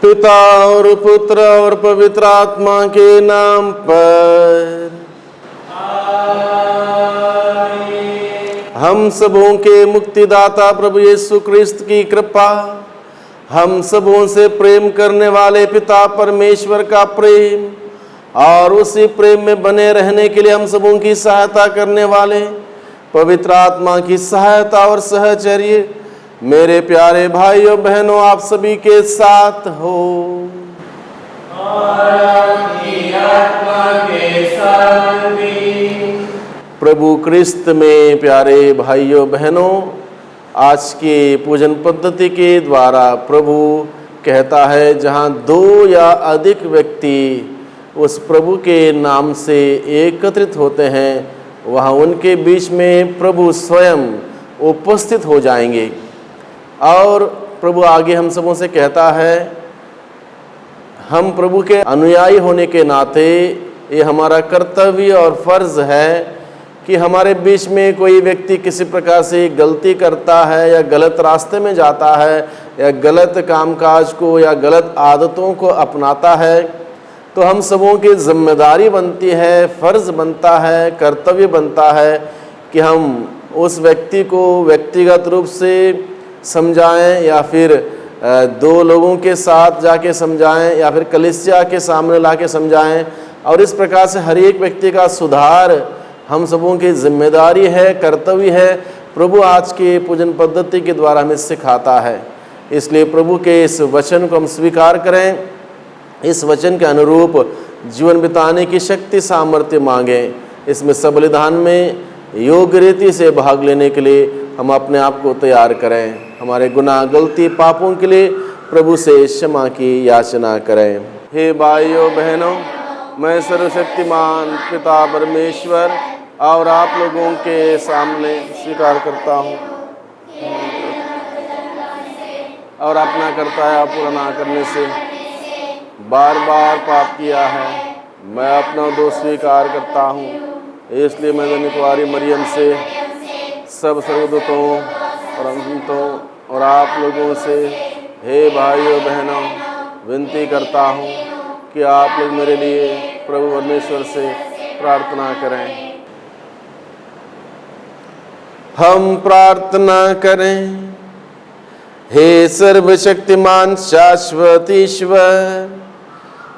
पिता और पुत्र और पवित्र आत्मा के नाम पर। हम सबों के मुक्तिदाता प्रभु यीशु क्रिस्त की कृपा, हम सबों से प्रेम करने वाले पिता परमेश्वर का प्रेम और उसी प्रेम में बने रहने के लिए हम सबों की सहायता करने वाले पवित्र आत्मा की सहायता और सहचर्य मेरे प्यारे भाइयों बहनों आप सभी के साथ हो और आपकी आत्मा के साथ भी। प्रभु क्रिस्त में प्यारे भाइयों बहनों, आज के पूजन पद्धति के द्वारा प्रभु कहता है जहाँ दो या अधिक व्यक्ति उस प्रभु के नाम से एकत्रित होते हैं वहाँ उनके बीच में प्रभु स्वयं उपस्थित हो जाएंगे। और प्रभु आगे हम सबों से कहता है, हम प्रभु के अनुयायी होने के नाते ये हमारा कर्तव्य और फर्ज है कि हमारे बीच में कोई व्यक्ति किसी प्रकार से गलती करता है या गलत रास्ते में जाता है या गलत कामकाज को या गलत आदतों को अपनाता है तो हम सबों की जिम्मेदारी बनती है, फर्ज बनता है, कर्तव्य बनता है कि हम उस व्यक्ति को व्यक्तिगत रूप से समझाएं या फिर दो लोगों के साथ जाके समझाएं या फिर कलीसिया के सामने लाके समझाएं। और इस प्रकार से हर एक व्यक्ति का सुधार हम सबों की जिम्मेदारी है, कर्तव्य है। प्रभु आज के पूजन पद्धति के द्वारा हमें सिखाता है। इसलिए प्रभु के इस वचन को हम स्वीकार करें, इस वचन के अनुरूप जीवन बिताने की शक्ति सामर्थ्य मांगें। इसमें सब बलिदान में योग्य रीति से भाग लेने के लिए हम अपने आप को तैयार करें। हमारे गुनाह गलती पापों के लिए प्रभु से क्षमा की याचना करें। हे भाइयों बहनों, मैं सर्वशक्तिमान पिता परमेश्वर और आप लोगों के सामने स्वीकार करता हूँ और अपना कर्तव्य पूरा ना करने से बार बार पाप किया है। मैं अपना दोष स्वीकार करता हूँ, इसलिए मैं कुंवारी मरियम से सब सर्वदूतों और अंतों और आप लोगों से हे भाइयों बहनों विनती करता हूँ कि आप लोग मेरे लिए प्रभु परमेश्वर से प्रार्थना करें। हम प्रार्थना करें। हे सर्वशक्तिमान शाश्वत ईश्वर,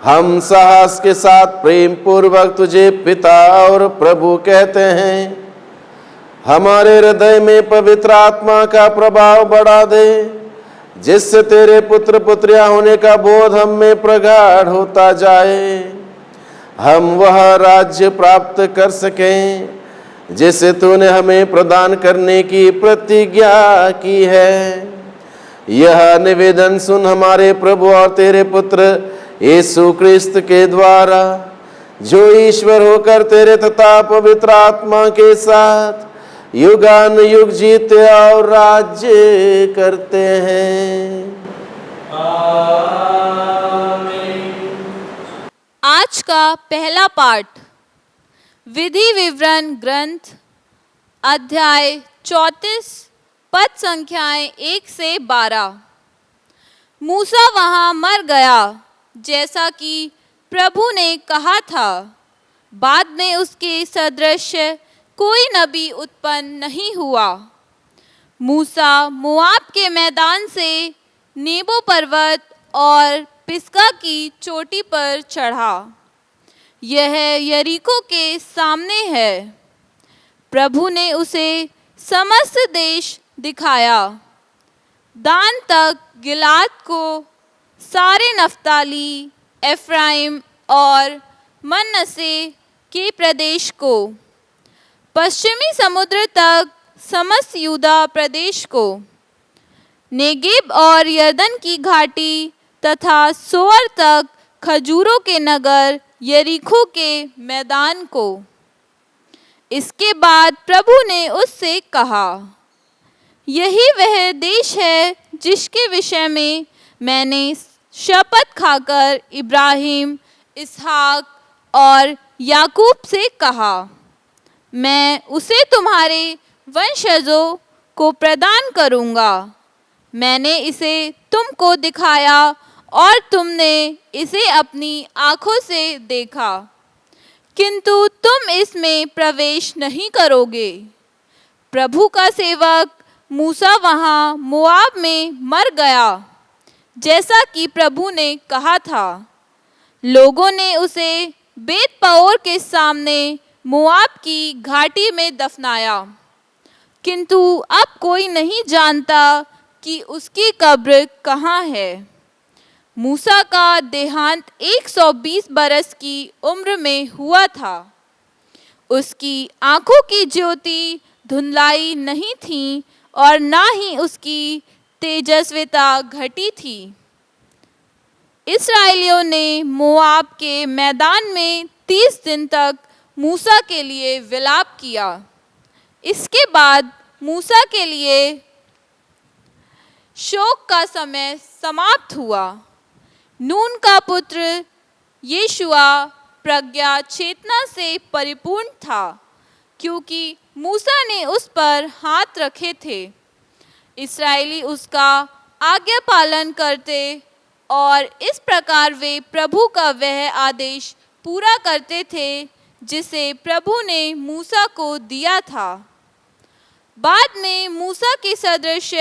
हम साहस के साथ प्रेम पूर्वक तुझे पिता और प्रभु कहते हैं। हमारे हृदय में पवित्र आत्मा का प्रभाव बढ़ा दे, जिससे तेरे पुत्र पुत्रियां होने का बोध हम में प्रगाढ़ होता जाए। हम वह राज्य प्राप्त कर सकें जिसे तूने हमें प्रदान करने की प्रतिज्ञा की है। यह निवेदन सुन हमारे प्रभु और तेरे पुत्र यीशु क्रिस्त के द्वारा, जो ईश्वर होकर तेरे तथा पवित्र आत्मा के साथ युगान युग जीते और राज्य करते हैं। आज का पहला पाठ विधि विवरण ग्रंथ अध्याय 34 पद संख्याएं 1 से 12। मूसा वहां मर गया जैसा कि प्रभु ने कहा था। बाद में उसके सदृश कोई नबी उत्पन्न नहीं हुआ। मूसा मोआब के मैदान से नेबो पर्वत और पिस्गा की चोटी पर चढ़ा। यह यरीको के सामने है। प्रभु ने उसे समस्त देश दिखाया, दान तक गिलाद को, सारे नफ्ताली, एफ्राइम और मनश्शे के प्रदेश को, पश्चिमी समुद्र तक समस्त यूदा प्रदेश को, नेगेब और यरदन की घाटी तथा सोअर तक खजूरों के नगर यरीको के मैदान को। इसके बाद प्रभु ने उससे कहा, यही वह देश है जिसके विषय में मैंने शपथ खाकर इब्राहिम, इसहाक और याकूब से कहा, मैं उसे तुम्हारे वंशजों को प्रदान करूंगा। मैंने इसे तुमको दिखाया और तुमने इसे अपनी आंखों से देखा, किंतु तुम इसमें प्रवेश नहीं करोगे। प्रभु का सेवक मूसा वहाँ मोआब में मर गया, जैसा कि प्रभु ने कहा था। लोगों ने उसे बेत पओर के सामने मोआब की घाटी में दफनाया, किंतु अब कोई नहीं जानता कि उसकी कब्र कहाँ है। मूसा का देहांत 120 बरस की उम्र में हुआ था। उसकी आंखों की ज्योति धुंधलाई नहीं थी और ना ही उसकी तेजस्विता घटी थी। इस्राएलियों ने मोआब के मैदान में 30 दिन तक मूसा के लिए विलाप किया। इसके बाद मूसा के लिए शोक का समय समाप्त हुआ। नून का पुत्र यीशुआ प्रज्ञा चेतना से परिपूर्ण था, क्योंकि मूसा ने उस पर हाथ रखे थे। इस्राएली उसका आज्ञा पालन करते और इस प्रकार वे प्रभु का वह आदेश पूरा करते थे जिसे प्रभु ने मूसा को दिया था। बाद में मूसा के सदृश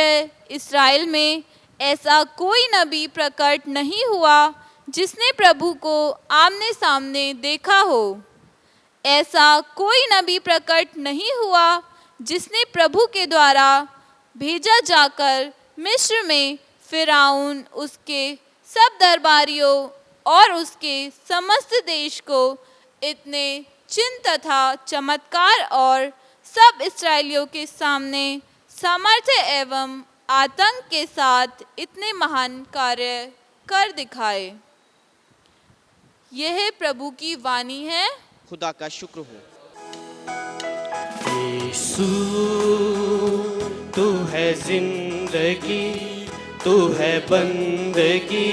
इस्राएल में ऐसा कोई नबी प्रकट नहीं हुआ जिसने प्रभु को आमने सामने देखा हो। ऐसा कोई नबी प्रकट नहीं हुआ जिसने प्रभु के द्वारा भेजा जाकर मिस्र में फिरौन, उसके सब दरबारियों और उसके समस्त देश को इतने चिन्ह तथा चमत्कार और सब इस्राएलियों के सामने सामर्थ्य एवं आतंक के साथ इतने महान कार्य कर दिखाए। यह प्रभु की वाणी है। खुदा का शुक्र हो। यीशु तू है जिंदगी, तू है बंदगी,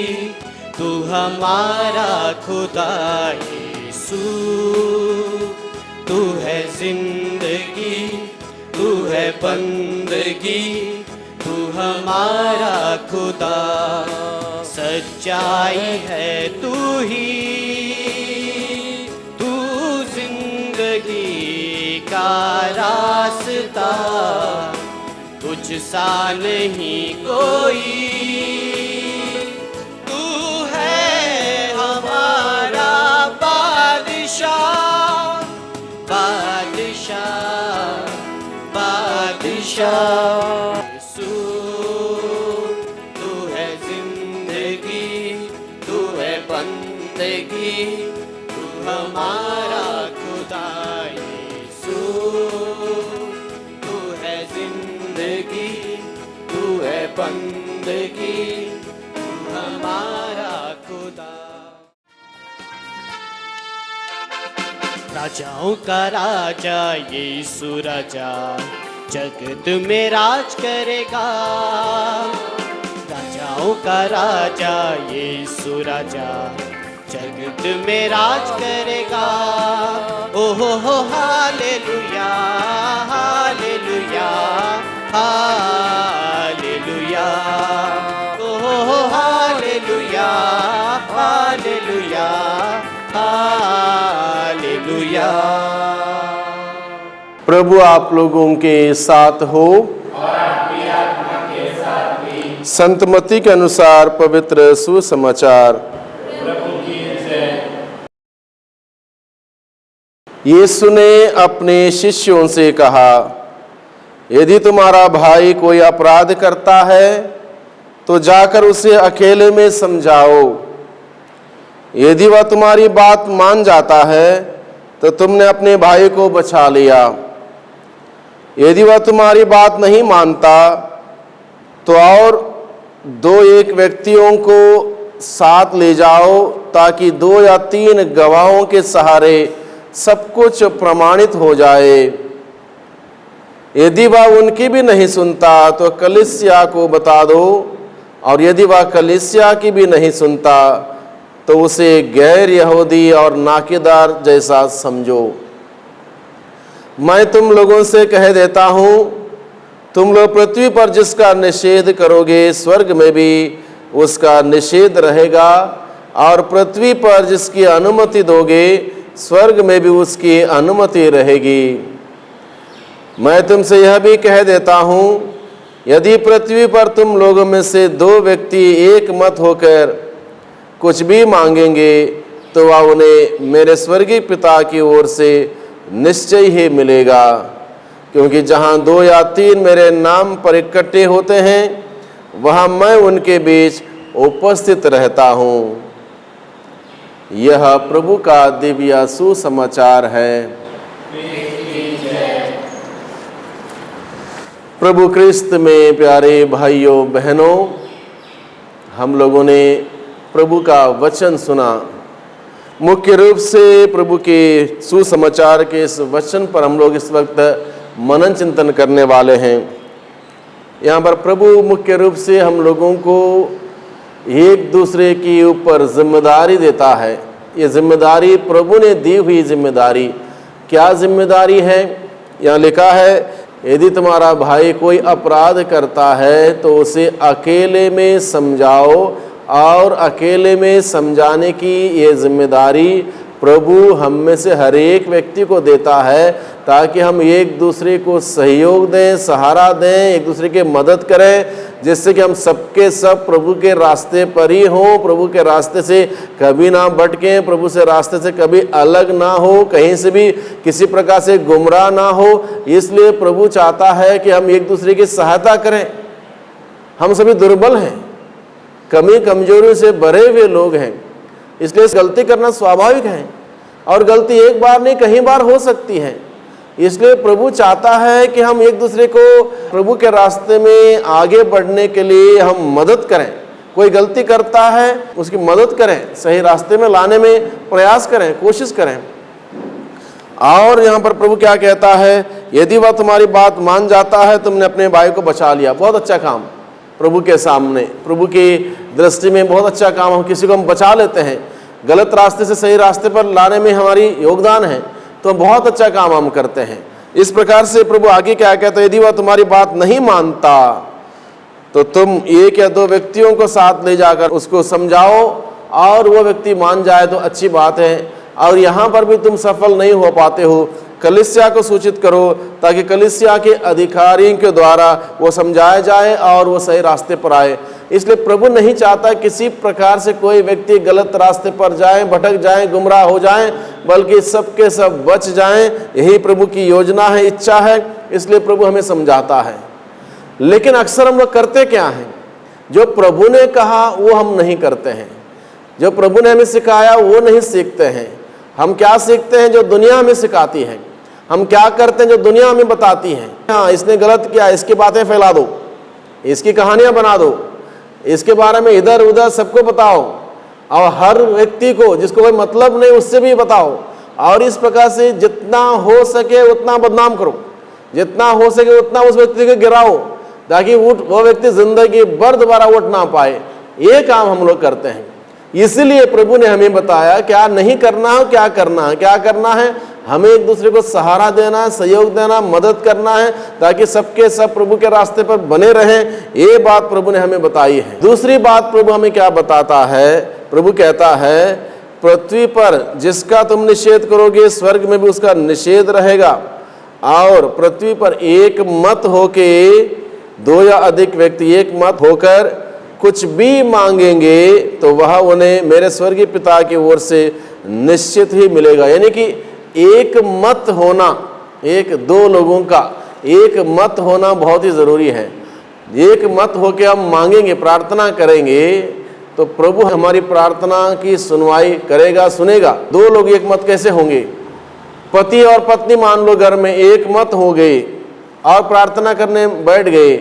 तू हमारा खुदा। यीशु तू है जिंदगी, तू है बंदगी, तू हमारा खुदा। सच्चाई है तू ही, तू जिंदगी का रास्ता, तुझ सा नहीं कोई। तू है हमारा बादशाह, बादशाह, बादशाह। यीशु तू है जिंदगी, तू है बंदगी, तू हमारा खुदा। यीशु तू है जिंदगी, तू है बंदगी, तू हमारा खुदा। राजाओं का राजा यीशु राजा जगत में राज करेगा। राजाओं का राजा यीशु राजा जगत में राज करेगा। ओहो हालेलुया, हालेलुया, हालेलुया। ओहो हालेलुया, हालेलुया, हालेलुया। प्रभु आप लोगों के साथ हो और आपकी आत्मा के साथ भी। संत मत्ती के अनुसार पवित्र सुसमाचार। प्रभु की जय। यीशु ने अपने शिष्यों से कहा, यदि तुम्हारा भाई कोई अपराध करता है तो जाकर उसे अकेले में समझाओ। यदि वह तुम्हारी बात मान जाता है तो तुमने अपने भाई को बचा लिया। यदि वह तुम्हारी बात नहीं मानता तो और 2-1 व्यक्तियों को साथ ले जाओ, ताकि 2 या 3 गवाहों के सहारे सब कुछ प्रमाणित हो जाए। यदि वह उनकी भी नहीं सुनता तो कलीसिया को बता दो, और यदि वह कलीसिया की भी नहीं सुनता तो उसे गैर यहूदी और नाकेदार जैसा समझो। मैं तुम लोगों से कह देता हूँ, तुम लोग पृथ्वी पर जिसका निषेध करोगे स्वर्ग में भी उसका निषेध रहेगा, और पृथ्वी पर जिसकी अनुमति दोगे स्वर्ग में भी उसकी अनुमति रहेगी। मैं तुमसे यह भी कह देता हूँ, यदि पृथ्वी पर तुम लोगों में से 2 व्यक्ति एक मत होकर कुछ भी मांगेंगे तो वह उन्हें मेरे स्वर्गीय पिता की ओर से निश्चय ही मिलेगा। क्योंकि जहाँ 2 या 3 मेरे नाम पर इकट्ठे होते हैं वहाँ मैं उनके बीच उपस्थित रहता हूँ। यह प्रभु का दिव्य सुसमाचार है। प्रभु क्रिस्त में प्यारे भाइयों बहनों, हम लोगों ने प्रभु का वचन सुना। मुख्य रूप से प्रभु के सुसमाचार के इस वचन पर हम लोग इस वक्त मनन चिंतन करने वाले हैं। यहाँ पर प्रभु मुख्य रूप से हम लोगों को एक दूसरे के ऊपर जिम्मेदारी देता है। ये जिम्मेदारी प्रभु ने दी हुई जिम्मेदारी। क्या जिम्मेदारी है? यहाँ लिखा है, यदि तुम्हारा भाई कोई अपराध करता है तो उसे अकेले में समझाओ, और अकेले में समझाने की ये जिम्मेदारी प्रभु हम में से हर एक व्यक्ति को देता है, ताकि हम एक दूसरे को सहयोग दें, सहारा दें, एक दूसरे की मदद करें, जिससे कि हम सबके सब प्रभु के रास्ते पर ही हों, प्रभु के रास्ते से कभी ना भटकें, प्रभु से रास्ते से कभी अलग ना हो, कहीं से भी किसी प्रकार से गुमराह ना हो। इसलिए प्रभु चाहता है कि हम एक दूसरे की सहायता करें। हम सभी दुर्बल हैं, कमी कमजोरियों से भरे हुए लोग हैं, इसलिए गलती करना स्वाभाविक है, और गलती एक बार नहीं कई बार हो सकती है। इसलिए प्रभु चाहता है कि हम एक दूसरे को प्रभु के रास्ते में आगे बढ़ने के लिए हम मदद करें। कोई गलती करता है उसकी मदद करें, सही रास्ते में लाने में प्रयास करें, कोशिश करें। और यहाँ पर प्रभु क्या कहता है, यदि वह तुम्हारी बात मान जाता है तुमने अपने भाई को बचा लिया। बहुत अच्छा काम प्रभु के सामने, प्रभु की दृष्टि में बहुत अच्छा काम। हम किसी को हम बचा लेते हैं, गलत रास्ते से सही रास्ते पर लाने में हमारी योगदान है, तो बहुत अच्छा काम हम करते हैं। इस प्रकार से प्रभु आगे क्या कहता है, यदि वह तुम्हारी बात नहीं मानता तो तुम 1 या 2 व्यक्तियों को साथ ले जाकर उसको समझाओ, और वो व्यक्ति मान जाए तो अच्छी बात है। और यहाँ पर भी तुम सफल नहीं हो पाते हो, कलीसिया को सूचित करो, ताकि कलीसिया के अधिकारियों के द्वारा वो समझाया जाए और वो सही रास्ते पर आए। इसलिए प्रभु नहीं चाहता किसी प्रकार से कोई व्यक्ति गलत रास्ते पर जाए, भटक जाए, गुमराह हो जाए, बल्कि सबके सब बच जाएं। यही प्रभु की योजना है, इच्छा है। इसलिए प्रभु हमें समझाता है। लेकिन अक्सर हम लोग करते क्या हैं, जो प्रभु ने कहा वो हम नहीं करते हैं, जो प्रभु ने हमें सिखाया वो नहीं सीखते हैं। हम क्या सीखते हैं जो दुनिया हमें सिखाती है, हम क्या करते हैं जो दुनिया हमें बताती है। हाँ, इसने गलत किया, इसकी बातें फैला दो, इसकी कहानियां बना दो, इसके बारे में इधर उधर सबको बताओ, और हर व्यक्ति को जिसको कोई मतलब नहीं उससे भी बताओ। और इस प्रकार से जितना हो सके उतना बदनाम करो, जितना हो सके उतना उस व्यक्ति को गिराओ, ताकि वो व्यक्ति जिंदगी भर दोबारा उठ ना पाए। ये काम हम लोग करते हैं। इसीलिए प्रभु ने हमें बताया क्या नहीं करना है, क्या करना है। क्या करना है, हमें एक दूसरे को सहारा देना है, सहयोग देना, मदद करना है, ताकि सबके सब प्रभु के रास्ते पर बने रहें। ये बात प्रभु ने हमें बताई है। दूसरी बात प्रभु हमें क्या बताता है, प्रभु कहता है, पृथ्वी पर जिसका तुम निषेध करोगे स्वर्ग में भी उसका निषेध रहेगा। और पृथ्वी पर एक मत होके 2 या अधिक व्यक्ति एक मत होकर कुछ भी मांगेंगे तो वह उन्हें मेरे स्वर्गीय पिता की ओर से निश्चित ही मिलेगा। यानी कि एक मत होना, 1-2 लोगों का एक मत होना बहुत ही ज़रूरी है। एक मत होके हम मांगेंगे, प्रार्थना करेंगे, तो प्रभु हमारी प्रार्थना की सुनवाई करेगा, सुनेगा। 2 लोग एक मत कैसे होंगे? पति और पत्नी मान लो घर में एक मत हो गए और प्रार्थना करने बैठ गए,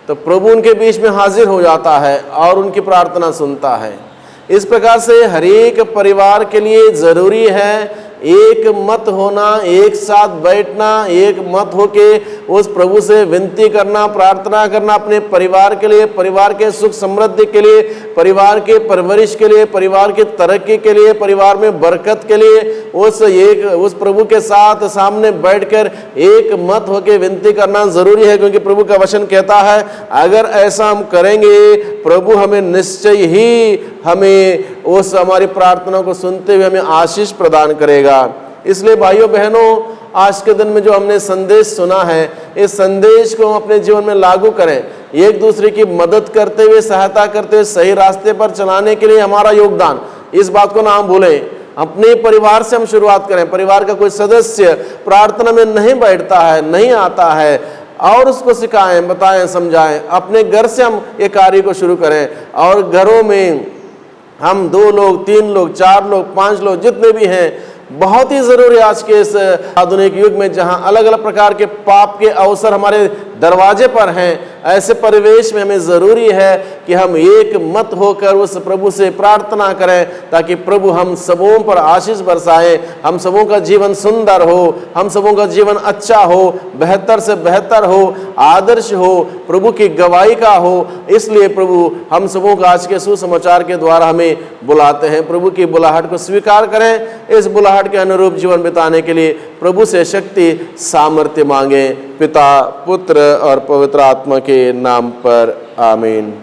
तो प्रभु उनके बीच में हाजिर हो जाता है और उनकी प्रार्थना सुनता है। इस प्रकार से हर एक परिवार के लिए ज़रूरी है एक मत होना, एक साथ बैठना, एक मत होके उस प्रभु से विनती करना, प्रार्थना करना, अपने परिवार के लिए, परिवार के सुख समृद्धि के लिए, परिवार के परवरिश के लिए, परिवार की तरक्की के लिए, परिवार में बरकत के लिए उस प्रभु के साथ सामने बैठकर एक मत होके विनती करना जरूरी है। क्योंकि प्रभु का वचन कहता है अगर ऐसा हम करेंगे, प्रभु हमें निश्चय ही हमें उस हमारी प्रार्थना को सुनते हुए हमें आशीष प्रदान करेगा। इसलिए भाइयों बहनों, आज के दिन में जो हमने संदेश सुना है, इस संदेश को हम अपने जीवन में लागू करें, एक दूसरे की मदद करते हुए, सहायता करते हुए सही रास्ते पर चलाने के लिए हमारा योगदान, इस बात को ना भूलें। अपने परिवार से हम शुरुआत करें। परिवार का कोई सदस्य प्रार्थना में नहीं बैठता है, नहीं आता है, और उसको सिखाएं, बताएं, समझाएं। अपने घर से हम ये कार्य को शुरू करें और घरों में हम 2 लोग, 3 लोग, 4 लोग, 5 लोग जितने भी हैं, बहुत ही जरूरी आज के इस आधुनिक युग में जहां अलग अलग प्रकार के पाप के अवसर हमारे दरवाजे पर हैं, ऐसे परिवेश में हमें जरूरी है कि हम एक मत होकर उस प्रभु से प्रार्थना करें ताकि प्रभु हम सबों पर आशीष बरसाए, हम सबों का जीवन सुंदर हो, हम सबों का जीवन अच्छा हो, बेहतर से बेहतर हो, आदर्श हो, प्रभु की गवाही का हो। इसलिए प्रभु हम सबों का आज के सुसमाचार के द्वारा हमें बुलाते हैं। प्रभु की बुलाहट को स्वीकार करें। इस बुलाहट के अनुरूप जीवन बिताने के लिए प्रभु से शक्ति सामर्थ्य मांगे। पिता, पुत्र और पवित्र आत्मा के नाम पर आमीन।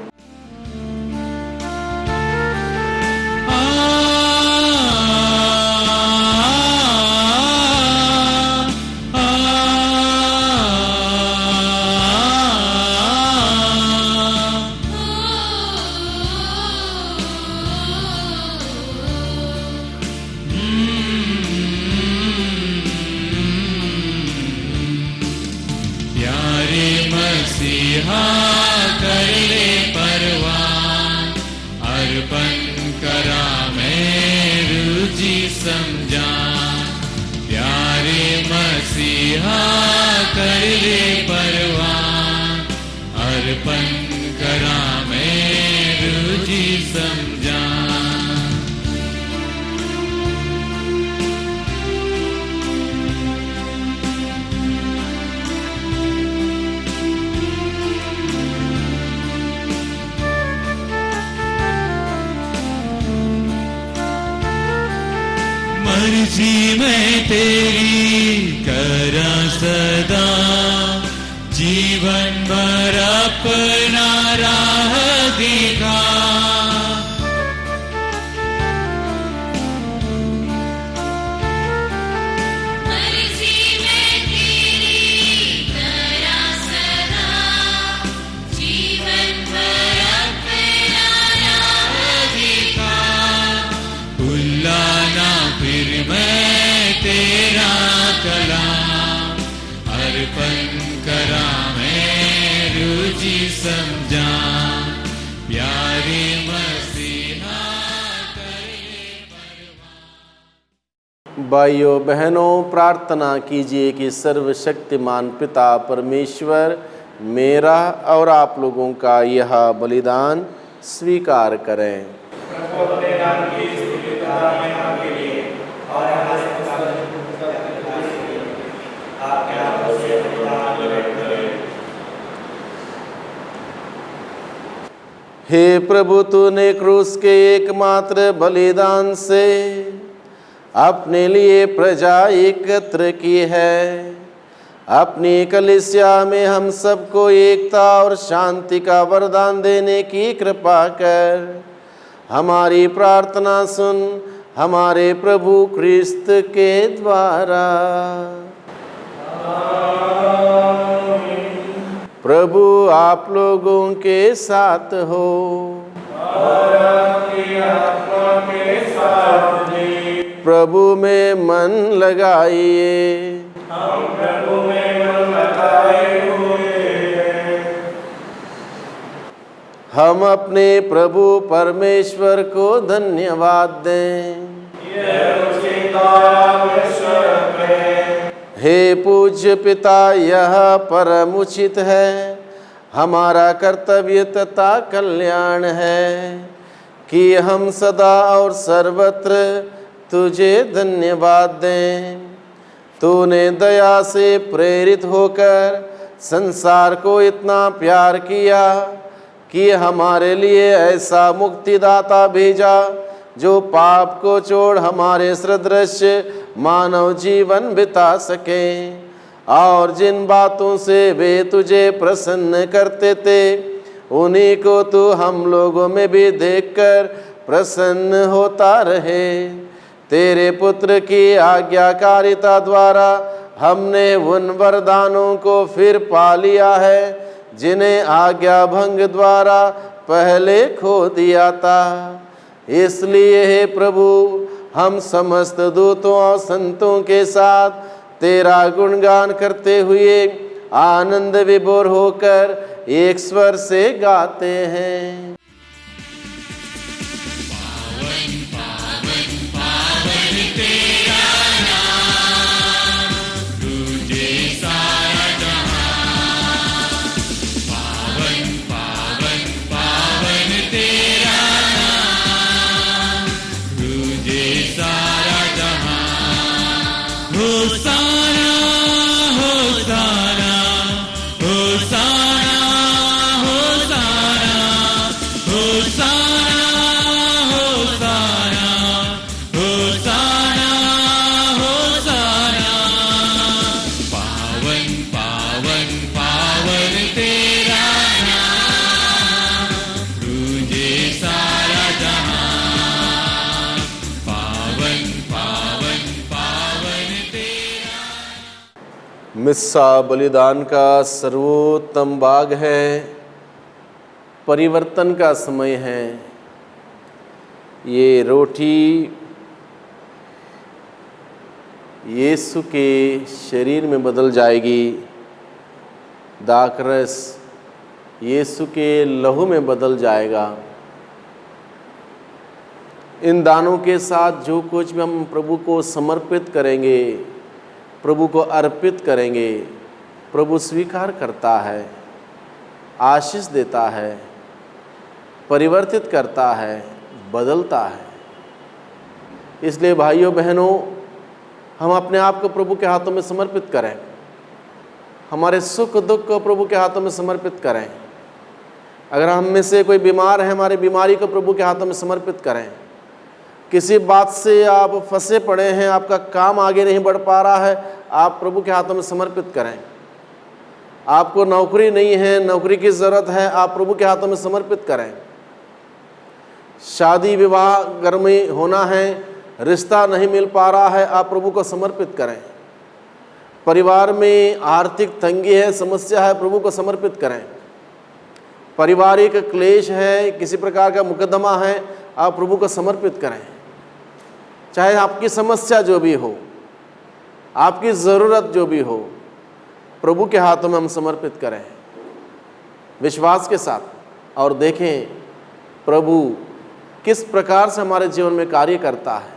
कर ले परवान, अर्पण करा मैं रुचि समझा। प्यारे मसीहा कर ले परवान, अर्पण करा मैं रुचि समझा। मर्जी मैं तेरी करा सदा, जीवन भर अपना राह दिखा। मर्जी मैं तेरी करा सदा, जीवन भर अपना राह दिखा। भुलाना फिर मैं तेरा कलाम, अर्पण करा मैं रुचि समझा। प्यारे मसीहा कर ले परवान। भाइयों बहनों, प्रार्थना कीजिए कि सर्वशक्तिमान पिता परमेश्वर मेरा और आप लोगों का यह बलिदान स्वीकार करें। हे प्रभु, तूने क्रूस के एकमात्र बलिदान से अपने लिए प्रजा एकत्र की है। अपनी कलीसिया में हम सबको एकता और शांति का वरदान देने की कृपा कर हमारी प्रार्थना सुन, हमारे प्रभु क्रिस्त के द्वारा। प्रभु आप लोगों के साथ हो और आपकी आत्मा के साथ भी। प्रभु में मन लगाइए, हम प्रभु में मन लगाए हुए हैं। हम अपने प्रभु परमेश्वर को धन्यवाद दें। यह उचित और आवश्यक है। हे पूज्य पिता, यह परम उचित है, हमारा कर्तव्य तथा कल्याण है कि हम सदा और सर्वत्र तुझे धन्यवाद दें। तूने दया से प्रेरित होकर संसार को इतना प्यार किया कि हमारे लिए ऐसा मुक्तिदाता भेजा जो पाप को छोड़ हमारे सदृश मानव जीवन बिता सके। और जिन बातों से वे तुझे प्रसन्न करते थे उन्हीं को तू हम लोगों में भी देखकर प्रसन्न होता रहे। तेरे पुत्र की आज्ञाकारिता द्वारा हमने उन वरदानों को फिर पा लिया है जिन्हें आज्ञा भंग द्वारा पहले खो दिया था। इसलिए हे प्रभु, हम समस्त दूतों और संतों के साथ तेरा गुणगान करते हुए आनंद विभोर होकर एक स्वर से गाते हैं। पावन पावन पावन तेरा नाम, तुझे सारा जहां। पावन पावन पावन तेरा नाम, तुझे सारा जहां। होसाना होसाना होसाना होसाना होसाना होसाना होसाना होसाना। पावन पावन पावन तेरा नाम, तुझे सारा जहां। पावन पावन पावन तेरा। मिस्सा बलिदान का सर्वोत्तम भाग है। परिवर्तन का समय है। ये रोटी यीशु के शरीर में बदल जाएगी, दाखरस यीशु के लहू में बदल जाएगा। इन दानों के साथ जो कुछ भी हम प्रभु को समर्पित करेंगे, प्रभु को अर्पित करेंगे, प्रभु स्वीकार करता है, आशीष देता है, परिवर्तित करता है, बदलता है। इसलिए भाइयों बहनों, हम अपने आप को प्रभु के हाथों में समर्पित करें। हमारे सुख दुख को प्रभु के हाथों में समर्पित करें। अगर हम में से कोई बीमार है, हमारी बीमारी को प्रभु के हाथों में समर्पित करें। किसी बात से आप फंसे पड़े हैं, आपका काम आगे नहीं बढ़ पा रहा है, आप प्रभु के हाथों में समर्पित करें। आपको नौकरी नहीं है, नौकरी की ज़रूरत है, आप प्रभु के हाथों में समर्पित करें। शादी विवाह घर में होना है, रिश्ता नहीं मिल पा रहा है, आप प्रभु को समर्पित करें। परिवार में आर्थिक तंगी है, समस्या है, प्रभु को समर्पित करें। पारिवारिक क्लेश है, किसी प्रकार का मुकदमा है, आप प्रभु को समर्पित करें। चाहे आपकी समस्या जो भी हो, आपकी ज़रूरत जो भी हो, प्रभु के हाथों में हम समर्पित करें विश्वास के साथ, और देखें प्रभु किस प्रकार से हमारे जीवन में कार्य करता है,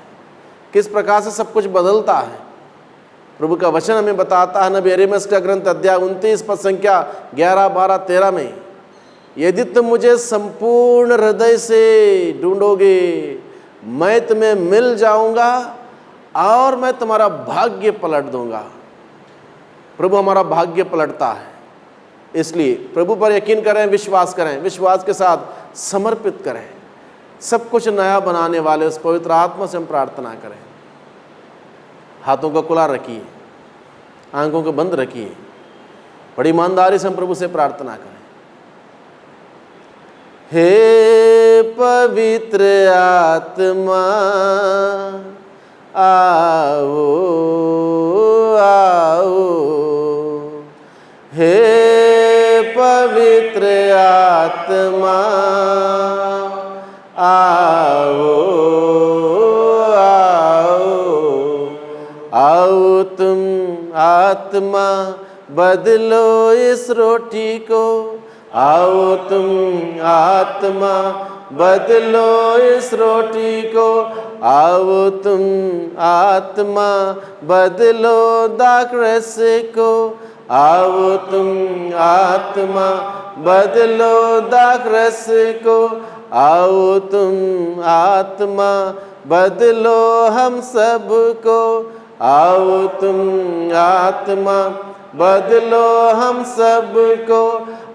किस प्रकार से सब कुछ बदलता है। प्रभु का वचन हमें बताता है नबी यिर्मयाह का ग्रंथ अध्याय 29 पद संख्या 11, 12, 13 में, यदि तुम मुझे संपूर्ण हृदय से ढूंढोगे, मैं तुम्हें मिल जाऊंगा और मैं तुम्हारा भाग्य पलट दूंगा। प्रभु हमारा भाग्य पलटता है। इसलिए प्रभु पर यकीन करें, विश्वास करें, विश्वास के साथ समर्पित करें। सब कुछ नया बनाने वाले उस पवित्र आत्मा से हम प्रार्थना करें। हाथों को खुला रखिए, आंखों को बंद रखिए, बड़ी ईमानदारी से हम प्रभु से प्रार्थना करें। हे पवित्र आत्मा आओ आओ, हे पवित्र आत्मा आओ आओ आओ, तुम आत्मा बदलो इस रोटी को, आओ तुम आत्मा बदलो इस रोटी को, आओ तुम आत्मा बदलो दाखरस को, आओ तुम आत्मा बदलो दाखरस को, आओ तुम आत्मा बदलो हम सबको, आओ तुम आत्मा बदलो हम सबको,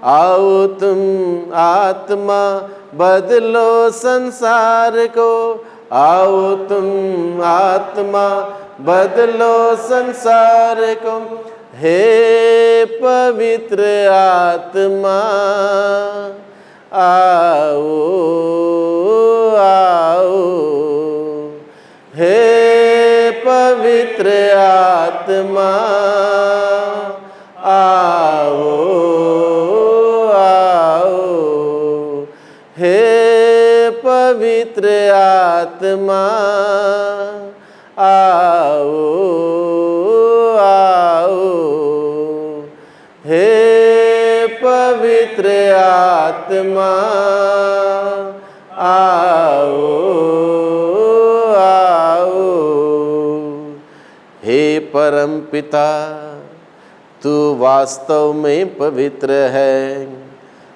आओ तुम आत्मा बदलो संसार को, आओ तुम आत्मा बदलो संसार को। हे पवित्र आत्मा आओ आओ, हे पवित्र आत्मा आओ आओ, हे पवित्र आत्मा आओ आओ, हे पवित्र आत्मा आओ आओ। हे परम पिता, तू वास्तव में पवित्र है,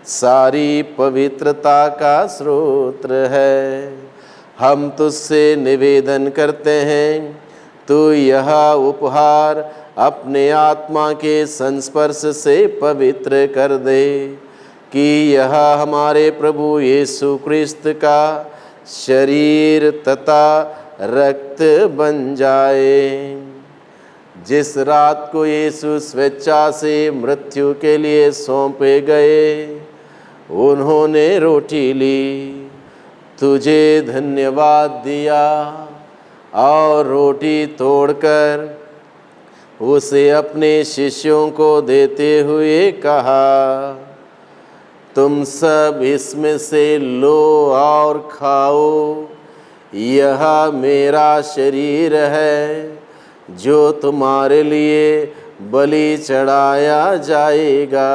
सारी पवित्रता का स्रोत है। हम तुझसे निवेदन करते हैं, तू यह उपहार अपने आत्मा के संस्पर्श से पवित्र कर दे, कि यह हमारे प्रभु यीशु क्रिस्त का शरीर तथा रक्त बन जाए। जिस रात को यीशु स्वेच्छा से मृत्यु के लिए सौंपे गए, उन्होंने रोटी ली, तुझे धन्यवाद दिया और रोटी तोड़कर उसे अपने शिष्यों को देते हुए कहा, तुम सब इसमें से लो और खाओ, यह मेरा शरीर है जो तुम्हारे लिए बलि चढ़ाया जाएगा।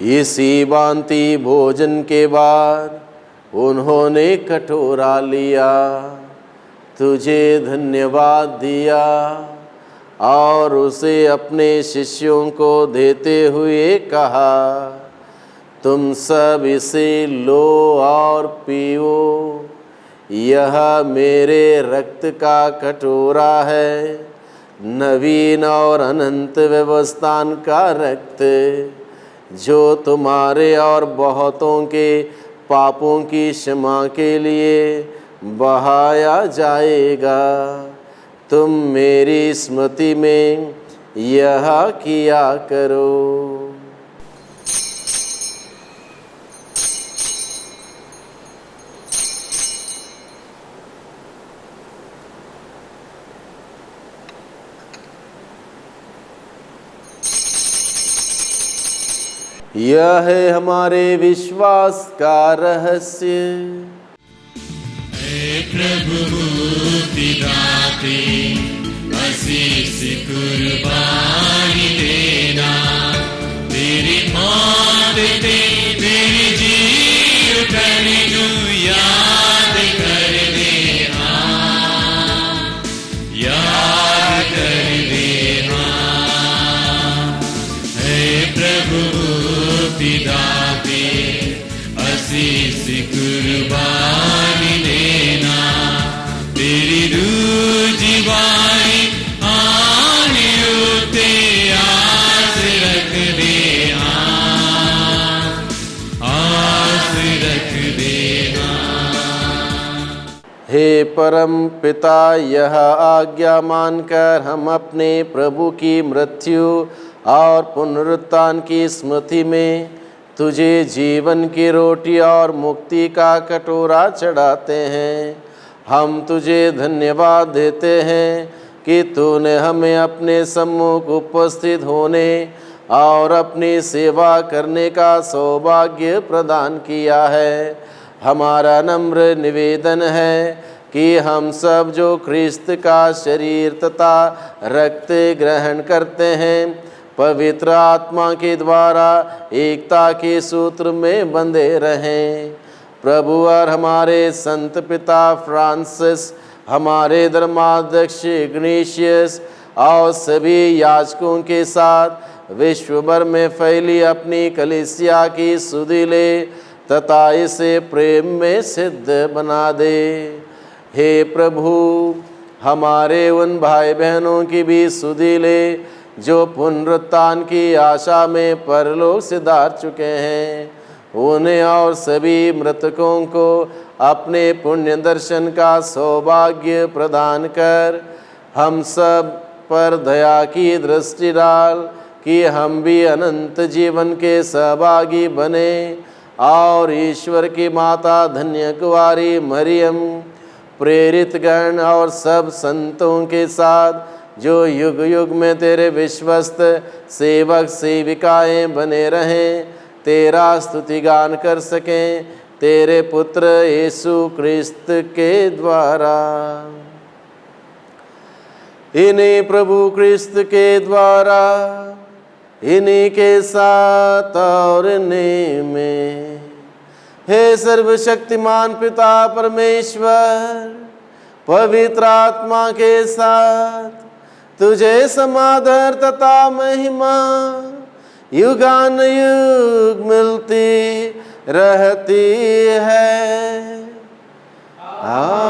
इसी भांति भोजन के बाद उन्होंने कटोरा लिया, तुझे धन्यवाद दिया और उसे अपने शिष्यों को देते हुए कहा, तुम सब इसे लो और पियो, यह मेरे रक्त का कटोरा है, नवीन और अनंत व्यवस्थान का रक्त, जो तुम्हारे और बहुतों के पापों की क्षमा के लिए बहाया जाएगा। तुम मेरी स्मृति में यह किया करो। यह है हमारे विश्वास का रहस्य। हे प्रभु मुक्ति दाते, असीस कुर्बानी देना, तेरी मौत ते मेरी जी उठने को याद कर देना, याद कर देना। हे प्रभु मुक्ति दाते, असीस कुर्बानी देना, तेरी रूह जीवाई आने उते आस रख दे, आस रख देना। हे परम पिता, यह आज्ञा मानकर हम अपने प्रभु की मृत्यु और पुनरुत्थान की स्मृति में तुझे जीवन की रोटी और मुक्ति का कटोरा चढ़ाते हैं। हम तुझे धन्यवाद देते हैं कि तूने हमें अपने सम्मुख उपस्थित होने और अपनी सेवा करने का सौभाग्य प्रदान किया है। हमारा नम्र निवेदन है कि हम सब जो ख्रिस्त का शरीर तथा रक्त ग्रहण करते हैं, पवित्र आत्मा के द्वारा एकता के सूत्र में बंधे रहें। प्रभु और हमारे संत पिता फ्रांसिस, हमारे धर्माध्यक्ष इग्नेशियस और सभी याजकों के साथ विश्व भर में फैली अपनी कलीसिया की सुधि ले तथा इसे प्रेम में सिद्ध बना दे। हे प्रभु, हमारे उन भाई बहनों की भी सुधि ले जो पुनरुत्थान की आशा में परलोक सिधार चुके हैं। उन्हें और सभी मृतकों को अपने पुण्य दर्शन का सौभाग्य प्रदान कर हम सब पर दया की दृष्टि डाल कि हम भी अनंत जीवन के सहभागी बने और ईश्वर की माता धन्य कुंवारी मरियम, प्रेरित गण और सब संतों के साथ जो युग युग में तेरे विश्वस्त सेवक सेविकाएं बने रहें, तेरा स्तुतिगान कर सकें तेरे पुत्र यीशु क्रिस्त के द्वारा। इन्हीं प्रभु क्रिस्त के द्वारा, इन्हीं के साथ और इन्हीं में, हे सर्वशक्तिमान पिता परमेश्वर, पवित्र आत्मा के साथ तुझे समादर तथा महिमा युगान युग मिलती रहती है। आमीन।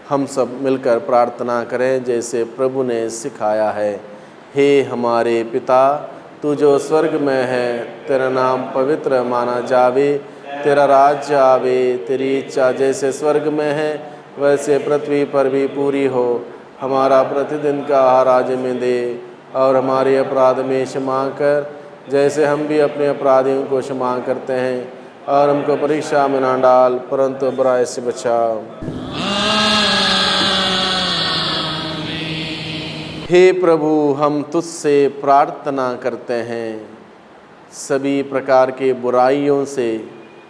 हम सब मिलकर प्रार्थना करें जैसे प्रभु ने सिखाया है। हे हमारे पिता, तू जो स्वर्ग में है, तेरा नाम पवित्र माना जावे, तेरा राज्य आवे, तेरी इच्छा जैसे स्वर्ग में है वैसे पृथ्वी पर भी पूरी हो। हमारा प्रतिदिन का आहार आज हमें दे और हमारे अपराध में क्षमा कर जैसे हम भी अपने अपराधियों को क्षमा करते हैं, और हमको परीक्षा में ना डाल परंतु बुराई से बचाओ। हे प्रभु, हम तुझसे प्रार्थना करते हैं सभी प्रकार के बुराइयों से,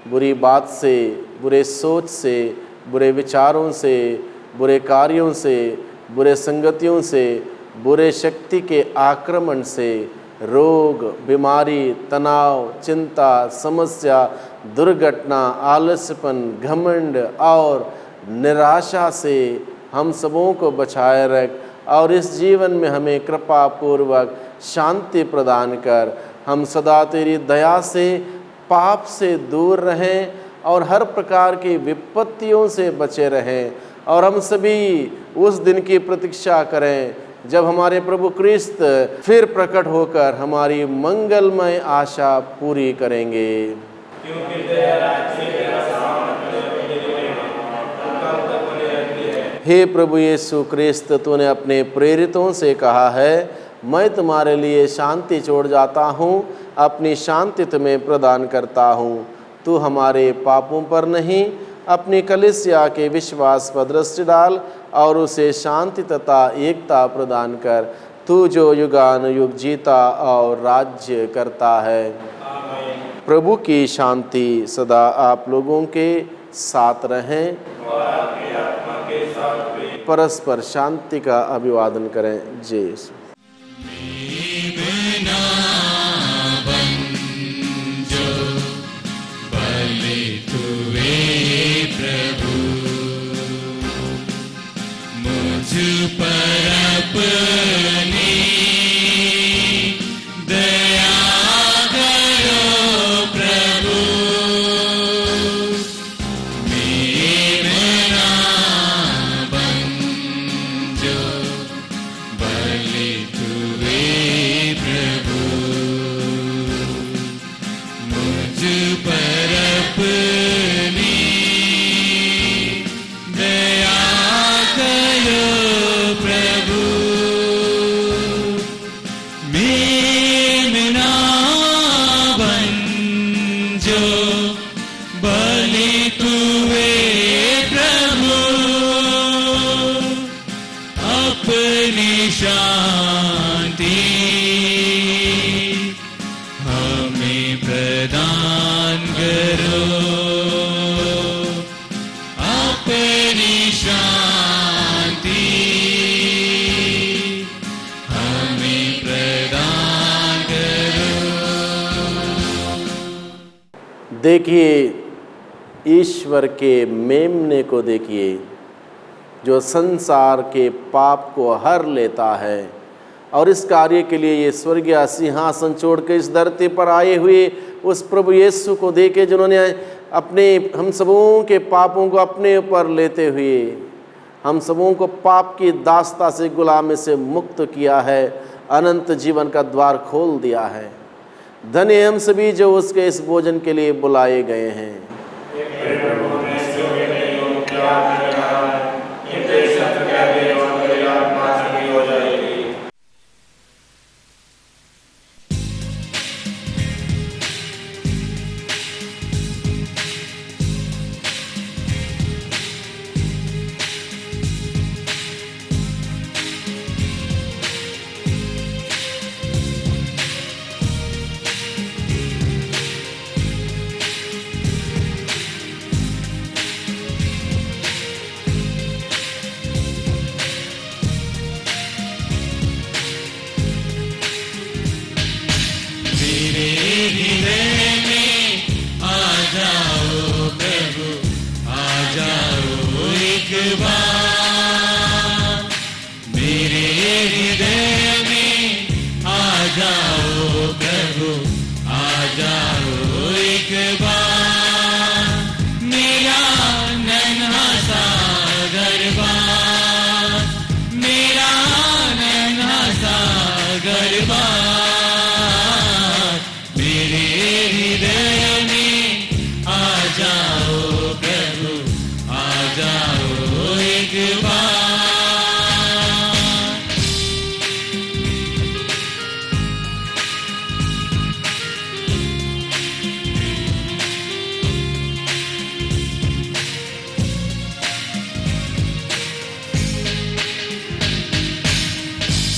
बुरी बात से, बुरे सोच से, बुरे विचारों से, बुरे कार्यों से, बुरे संगतियों से, बुरे शक्ति के आक्रमण से, रोग, बीमारी, तनाव, चिंता, समस्या, दुर्घटना, आलस्यपन, घमंड और निराशा से हम सबों को बचाए रख और इस जीवन में हमें कृपा पूर्वक शांति प्रदान कर। हम सदा तेरी दया से, पाप से दूर रहें और हर प्रकार की विपत्तियों से बचे रहें, और हम सभी उस दिन की प्रतीक्षा करें जब हमारे प्रभु क्रिस्त फिर प्रकट होकर हमारी मंगलमय आशा पूरी करेंगे। हे प्रभु यीशु क्रिस्त, तूने अपने प्रेरितों से कहा है, मैं तुम्हारे लिए शांति छोड़ जाता हूँ, अपनी शांति तुम्हें प्रदान करता हूँ। तू हमारे पापों पर नहीं, अपनी कलीसिया के विश्वास पर दृष्टि डाल और उसे शांति तथा एकता प्रदान कर। तू जो युगान युग जीता और राज्य करता है। प्रभु की शांति सदा आप लोगों के साथ रहें। परस्पर शांति का अभिवादन करें। जय यीशु। दया करो प्रभु। देखिए ईश्वर के मेमने को, देखिए जो संसार के पाप को हर लेता है। और इस कार्य के लिए ये स्वर्गीय सिंहासन छोड़ के इस धरती पर आए हुए उस प्रभु यीशु को देखे, जिन्होंने अपने हम सबों के पापों को अपने ऊपर लेते हुए हम सबों को पाप की दास्ता से, गुलामी से मुक्त किया है, अनंत जीवन का द्वार खोल दिया है। धन्य हम सभी जो उसके इस भोजन के लिए बुलाए गए हैं।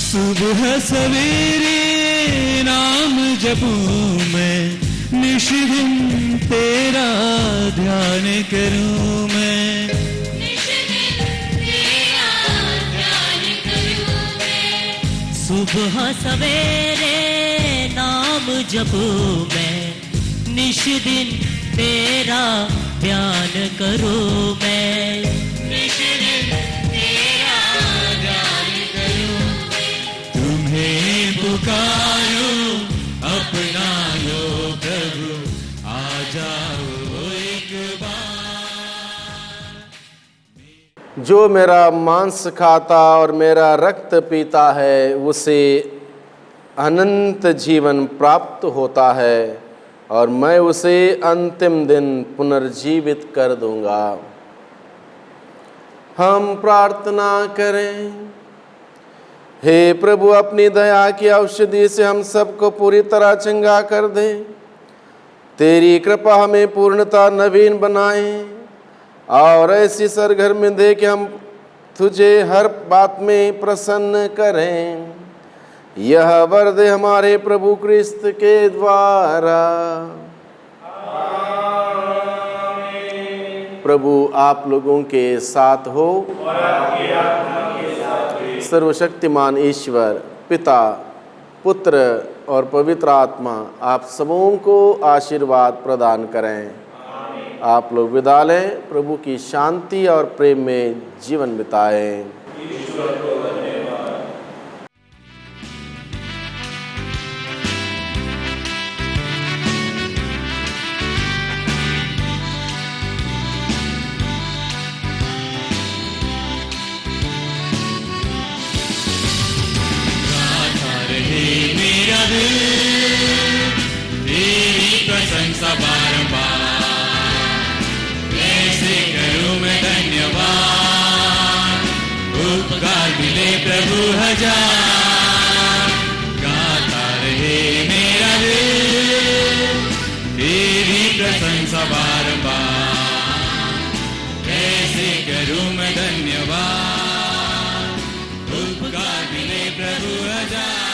सुबह सवेरे नाम जपूं मैं, निश दिन तेरा ध्यान करूं मैं। सुबह सवेरे नाम जपूं मैं, निश दिन तेरा ध्यान करूं मैं। निश दिन तेरा ध्यान करूं मैं। तुम्हें पुकारूं अपना लो प्रभु, आ जाओ एक बार। जो मेरा मांस खाता और मेरा रक्त पीता है उसे अनंत जीवन प्राप्त होता है, और मैं उसे अंतिम दिन पुनर्जीवित कर दूंगा। हम प्रार्थना करें। हे प्रभु, अपनी दया की औषधि से हम सबको पूरी तरह चंगा कर दे। तेरी कृपा हमें पूर्णता नवीन बनाए और ऐसी सरगर्मी दे कि हम तुझे हर बात में प्रसन्न करें। यह वर दे हमारे प्रभु क्रिस्त के द्वारा। प्रभु आप लोगों के साथ हो। सर्वशक्तिमान ईश्वर पिता, पुत्र और पवित्र आत्मा आप सबों को आशीर्वाद प्रदान करें। आप लोग विदा लें। प्रभु की शांति और प्रेम में जीवन बिताएं। तेरी प्रशंसा बारंबार, कैसे करूं मैं धन्यवाद। उपकार मिले प्रभु हजार, गाता रहे मेरा दिल। तेरी प्रशंसा बारंबार, कैसे करूं मैं धन्यवाद। उपकार मिले प्रभु हजार।